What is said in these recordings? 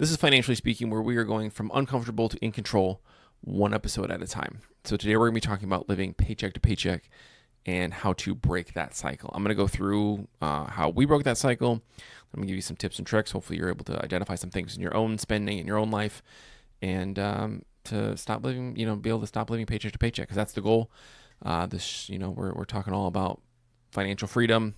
This is Financially Speaking, where we are going from uncomfortable to in control, one episode at a time. So today we're going to be talking about living paycheck to paycheck and how to break that cycle. I'm going to go through how we broke that cycle. I'm going to give you some tips and tricks. Hopefully you're able to identify some things in your own spending, in your own life, and to stop living, be able to stop living paycheck to paycheck, because that's the goal. We're talking all about financial freedom.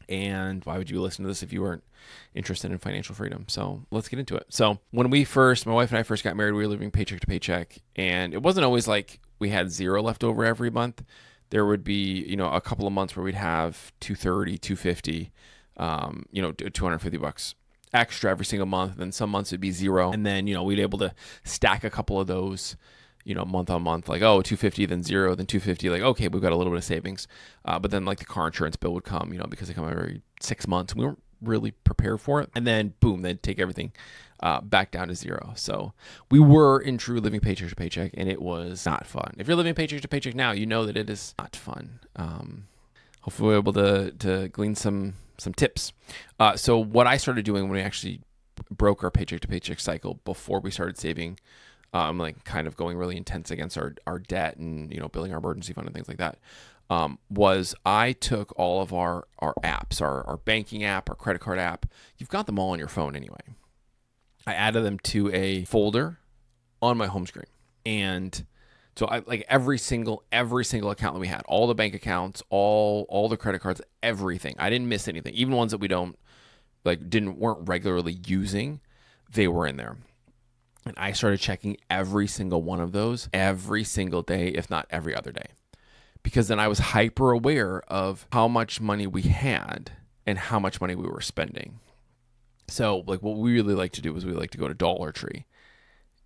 And why would you listen to this if you weren't interested in financial freedom? So let's get into it. So when my wife and I first got married, we were living paycheck to paycheck. And it wasn't always like we had zero left over every month. There would be, a couple of months where we'd have $230, $250, $250 extra every single month. And then some months it'd be zero. And then, we'd be able to stack a couple of those, month on month, like, 250, then zero, then 250, like, okay, we've got a little bit of savings. But then like the car insurance bill would come, because they come every 6 months. We weren't really prepared for it. And then boom, they'd take everything back down to zero. So we were in true living paycheck to paycheck, and it was not fun. If you're living paycheck to paycheck now, you know that it is not fun. Hopefully we're able to glean some tips. So what I started doing when we actually broke our paycheck to paycheck cycle, before we started saving, kind of going really intense against our debt and, building our emergency fund and things like that, was I took all of our apps, our banking app, our credit card app. You've got them all on your phone anyway. I added them to a folder on my home screen. And so I like every single account that we had, all the bank accounts, all the credit cards, everything. I didn't miss anything. Even ones that we weren't regularly using, they were in there. And I started checking every single one of those every single day, if not every other day. Because then I was hyper aware of how much money we had and how much money we were spending. So like what we really like to do is we like to go to Dollar Tree.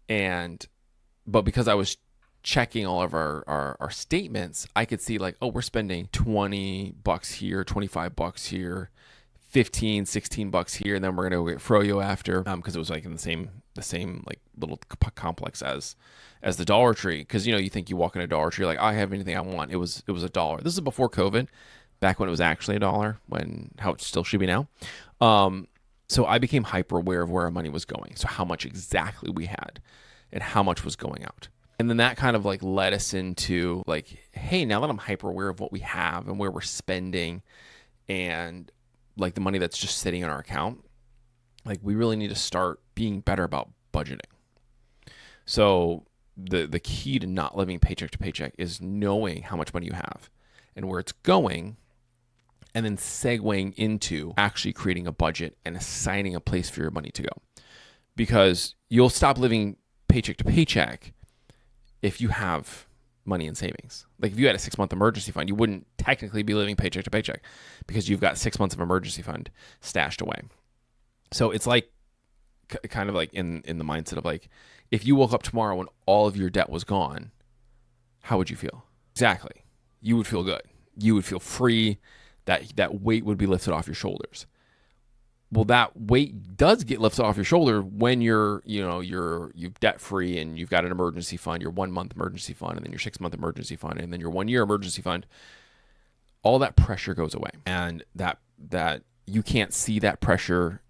But because I was checking all of our statements, I could see like, we're spending $20 here, $25 here, $15-$16 here, and then we're gonna go get froyo after, because it was like in the same like little complex as the Dollar Tree. Because you think you walk in a Dollar Tree, like, I have anything I want. It was $1. This is before COVID, back when it was actually $1, how it still should be now. So I became hyper aware of where our money was going, so how much exactly we had and how much was going out. And then that kind of like led us into like, hey, now that I'm hyper aware of what we have and where we're spending and like the money that's just sitting in our account, like we really need to start being better about budgeting. So the key to not living paycheck to paycheck is knowing how much money you have and where it's going, and then segueing into actually creating a budget and assigning a place for your money to go. Because you'll stop living paycheck to paycheck if you have money in savings. Like if you had a 6-month emergency fund, you wouldn't technically be living paycheck to paycheck because you've got 6 months of emergency fund stashed away. So it's like kind of like in the mindset of like, if you woke up tomorrow and all of your debt was gone, how would you feel? Exactly. You would feel good. You would feel free. That weight would be lifted off your shoulders. Well, that weight does get lifted off your shoulder when you're debt free and you've got an emergency fund, your 1 month emergency fund, and then your 6 month emergency fund, and then your 1 year emergency fund. All that pressure goes away, and that you can't see that pressure.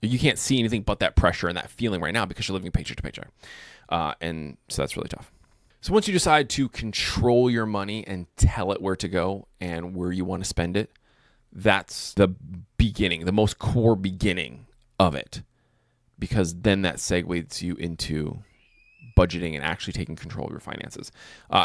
You can't see anything but that pressure and that feeling right now because you're living paycheck to paycheck, and so that's really tough. So once you decide to control your money and tell it where to go and where you want to spend it, that's the beginning, the most core beginning of it, because then that segues you into budgeting and actually taking control of your finances.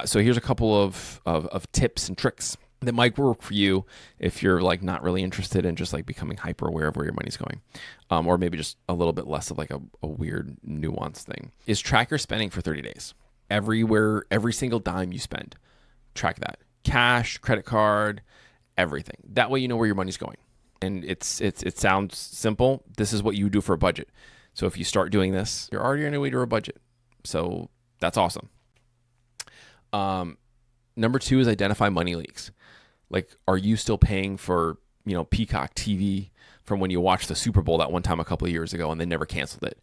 So here's a couple of tips and tricks that might work for you if you're like not really interested in just like becoming hyper aware of where your money's going, or maybe just a little bit less of like a weird nuanced thing. Is track your spending for 30 days. Every single dime you spend, track that. Cash, credit card, everything. That way you know where your money's going. And it sounds simple. This is what you do for a budget. So if you start doing this, you're already on your way to a budget. So that's awesome. Number 2 is identify money leaks. Like, are you still paying for, Peacock TV from when you watched the Super Bowl that one time a couple of years ago and they never canceled it?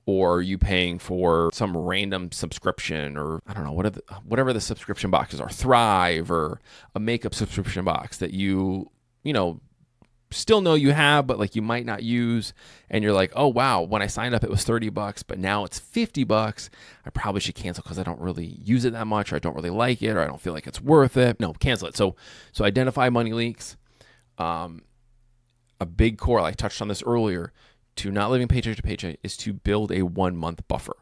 Or are you paying for some random subscription, or I don't know, whatever the subscription boxes are, Thrive or a makeup subscription box that you still know you have, but like you might not use. And you're like, oh, wow, when I signed up, it was $30, but now it's $50. I probably should cancel because I don't really use it that much, or I don't really like it, or I don't feel like it's worth it. No, cancel it. So identify money leaks. A big core, I touched on this earlier, to not living paycheck to paycheck is to build a 1 month buffer.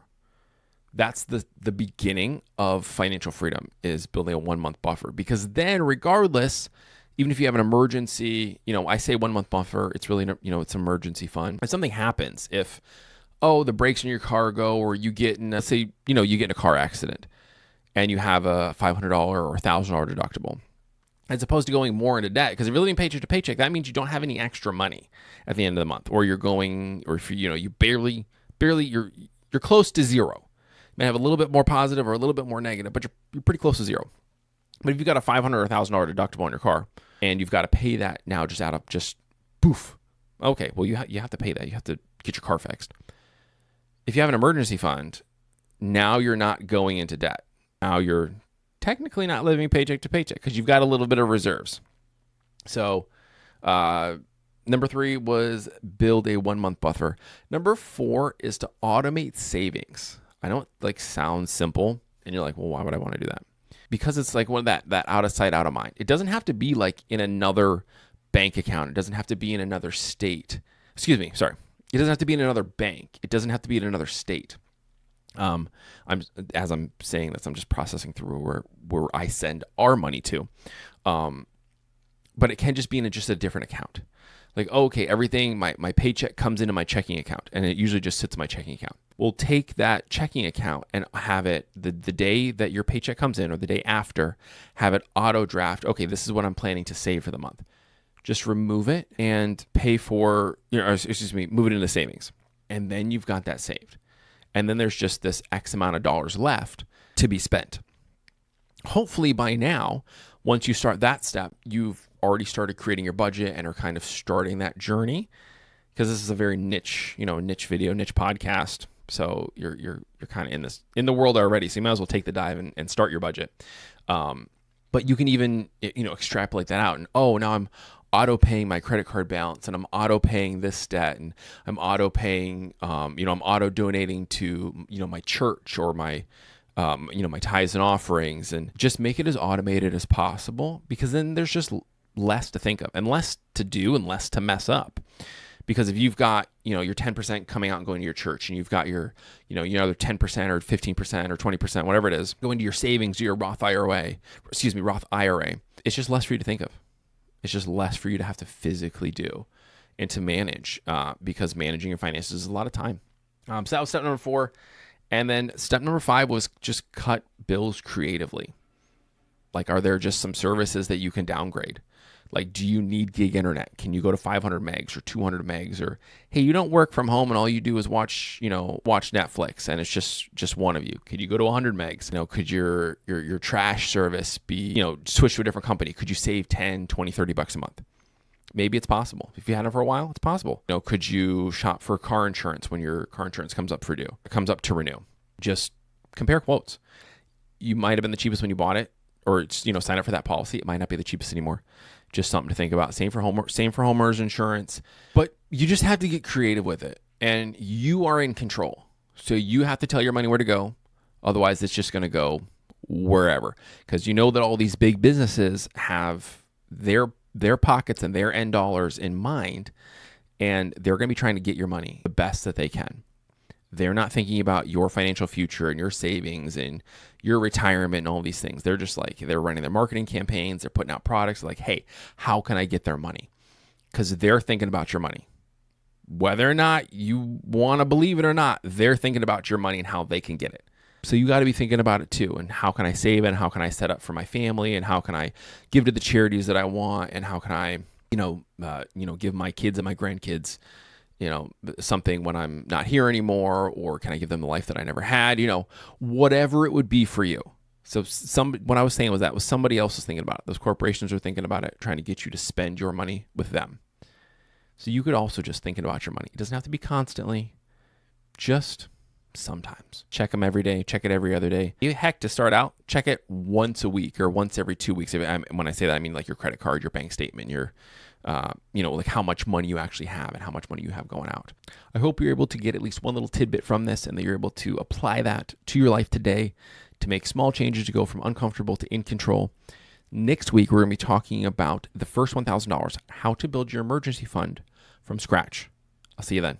That's the beginning of financial freedom, is building a 1 month buffer, because then regardless, even if you have an emergency, I say 1 month buffer, it's really, it's emergency fund. If something happens, if, the brakes in your car go, or you get in, let's say, you get in a car accident and you have a $500 or $1,000 deductible, as opposed to going more into debt, because if you're living paycheck to paycheck, that means you don't have any extra money at the end of the month, or you're going, or if you barely, you're close to zero. You may have a little bit more positive or a little bit more negative, but you're pretty close to zero. But if you've got a $500 or $1,000 deductible on your car, and you've got to pay that now, just out of poof. Okay, well, you have to pay that. You have to get your car fixed. If you have an emergency fund, now you're not going into debt. Now you're technically not living paycheck to paycheck because you've got a little bit of reserves. So number 3 was build a 1 month buffer. Number 4 is to automate savings. I know it sounds simple, and you're like, well, why would I want to do that? Because it's like one of that out of sight, out of mind. It doesn't have to be like in another bank account. It doesn't have to be in another state. Excuse me, sorry. It doesn't have to be in another bank. It doesn't have to be in another state. As I'm saying this, I'm just processing through where I send our money to. But it can just be in just a different account. Like, okay, everything, my paycheck comes into my checking account, and it usually just sits in my checking account. We'll take that checking account and have it the day that your paycheck comes in, or the day after, have it auto draft. Okay, this is what I'm planning to save for the month. Just remove it and pay for, move it into savings. And then you've got that saved. And then there's just this X amount of dollars left to be spent. Hopefully by now, once you start that step, you've already started creating your budget and are kind of starting that journey, because this is a very niche video, niche podcast. So you're kind of in the world already. So you might as well take the dive and start your budget. But you can even, extrapolate that out, and, now I'm auto paying my credit card balance, and I'm auto paying this debt, and I'm auto paying, I'm auto donating to, my church, or my, my tithes and offerings, and just make it as automated as possible, because then there's just less to think of and less to do and less to mess up. Because if you've got, your 10% coming out and going to your church, and you've got your, your other 10% or 15% or 20%, whatever it is, going to your savings, your Roth IRA, it's just less for you to think of. It's just less for you to have to physically do and to manage, because managing your finances is a lot of time. So that was step number 4. And then step number 5 was just cut bills creatively. Like, are there just some services that you can downgrade? Like, do you need gig internet? Can you go to 500 megs or 200 megs? Or, hey, you don't work from home and all you do is watch Netflix, and it's just one of you. Could you go to 100 megs? Could your trash service be, switch to a different company? Could you save 10, 20, 30 bucks a month? Maybe it's possible. If you had it for a while, it's possible. Could you shop for car insurance when your car insurance comes up to renew? Just compare quotes. You might have been the cheapest when you bought it, or sign up for that policy. It might not be the cheapest anymore. Just something to think about. Same for homeowners insurance. But you just have to get creative with it, and you are in control. So you have to tell your money where to go. Otherwise, it's just going to go wherever, because that all these big businesses have their pockets and their end dollars in mind, and they're going to be trying to get your money the best that they can. They're not thinking about your financial future and your savings and your retirement and all these things. They're just they're running their marketing campaigns. They're putting out products like, hey, how can I get their money? Because they're thinking about your money. Whether or not you want to believe it or not, they're thinking about your money and how they can get it. So you got to be thinking about it too. And how can I save it? And how can I set up for my family? And how can I give to the charities that I want? And how can I, give my kids and my grandkids something when I'm not here anymore, or can I give them the life that I never had, whatever it would be for you. So what I was saying was that was somebody else was thinking about it. Those corporations are thinking about it, trying to get you to spend your money with them. So you could also just thinking about your money. It doesn't have to be constantly, just sometimes. Check them every day, check it every other day. Heck, to start out, check it once a week or once every 2 weeks. When I say that, I mean like your credit card, your bank statement, your like how much money you actually have and how much money you have going out. I hope you're able to get at least one little tidbit from this and that you're able to apply that to your life today to make small changes to go from uncomfortable to in control. Next week, we're going to be talking about the first $1,000, how to build your emergency fund from scratch. I'll see you then.